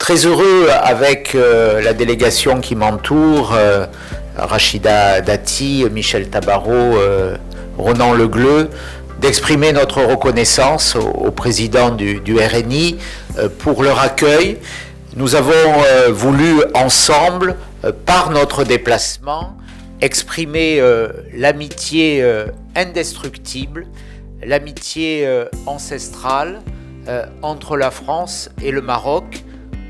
Très heureux avec la délégation qui m'entoure, Rachida Dati, Michel Tabarot, Ronan Legleu, d'exprimer notre reconnaissance au président du RNI pour leur accueil. Nous avons voulu ensemble, par notre déplacement, exprimer l'amitié indestructible, l'amitié ancestrale entre la France et le Maroc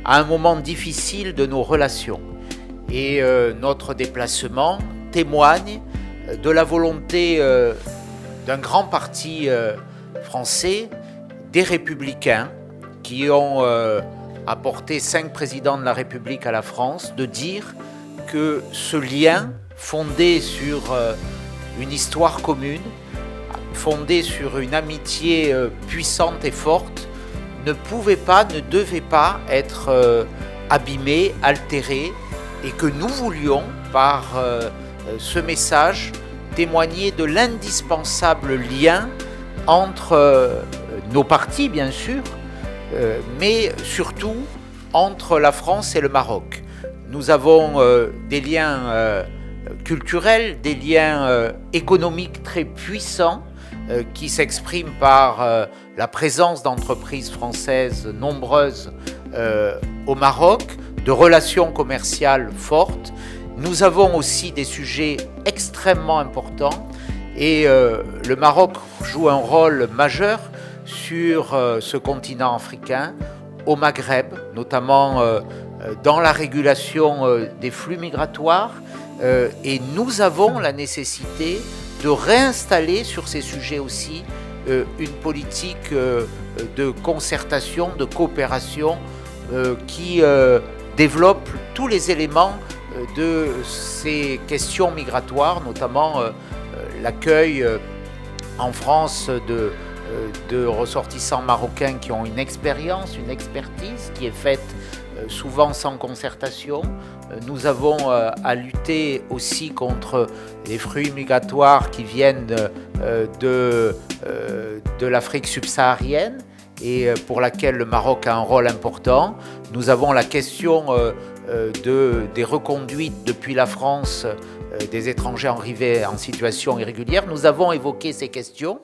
à un moment difficile de nos relations. Et notre déplacement témoigne de la volonté d'un grand parti français, des Républicains, qui ont apporté 5 présidents de la République à la France, de dire que ce lien fondé sur une histoire commune, fondé sur une amitié puissante et forte, ne pouvait pas, ne devait pas être abîmé, altéré, et que nous voulions, par ce message, témoigner de l'indispensable lien entre nos partis, bien sûr, mais surtout entre la France et le Maroc. Nous avons des liens culturels, des liens économiques très puissants qui s'expriment par la présence d'entreprises françaises nombreuses au Maroc, de relations commerciales fortes. Nous avons aussi des sujets extrêmement importants et le Maroc joue un rôle majeur sur ce continent africain, au Maghreb, notamment dans la régulation des flux migratoires, et nous avons la nécessité de réinstaller sur ces sujets aussi une politique de concertation, de coopération qui développe tous les éléments de ces questions migratoires, notamment l'accueil en France de ressortissants marocains qui ont une expérience, une expertise qui est faite souvent sans concertation. Nous avons à lutter aussi contre les flux migratoires qui viennent de l'Afrique subsaharienne et pour laquelle le Maroc a un rôle important. Nous avons la question des reconduites depuis la France des étrangers arrivés en situation irrégulière. Nous avons évoqué ces questions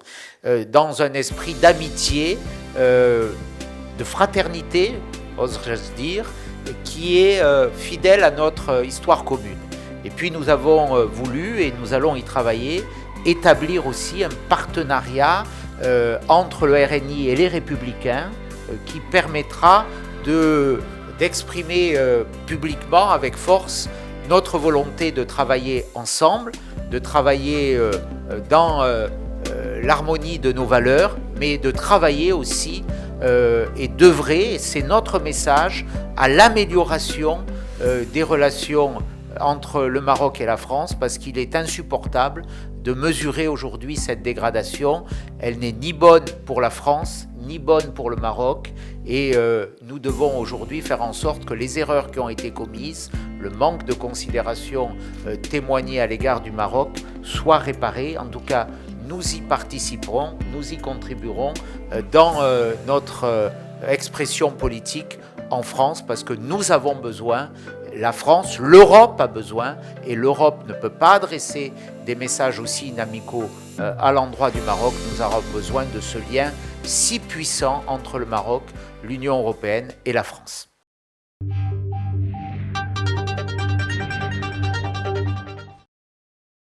dans un esprit d'amitié, de fraternité, oserais-je dire, qui est fidèle à notre histoire commune. Et puis nous avons voulu, et nous allons y travailler, établir aussi un partenariat entre le RNI et les Républicains qui permettra d'exprimer publiquement avec force notre volonté de travailler ensemble, de travailler dans l'harmonie de nos valeurs, mais de travailler aussi et d'œuvrer, c'est notre message, à l'amélioration des relations entre le Maroc et la France, parce qu'il est insupportable de mesurer aujourd'hui cette dégradation. Elle n'est ni bonne pour la France, ni bonne pour le Maroc, et nous devons aujourd'hui faire en sorte que les erreurs qui ont été commises, le manque de considération témoigné à l'égard du Maroc, soient réparés. En tout cas, nous y participerons, nous y contribuerons dans notre expression politique en France, parce que nous avons besoin, la France, l'Europe a besoin, et l'Europe ne peut pas adresser des messages aussi inamicaux à l'endroit du Maroc. Nous avons besoin de ce lien si puissant entre le Maroc, l'Union européenne et la France.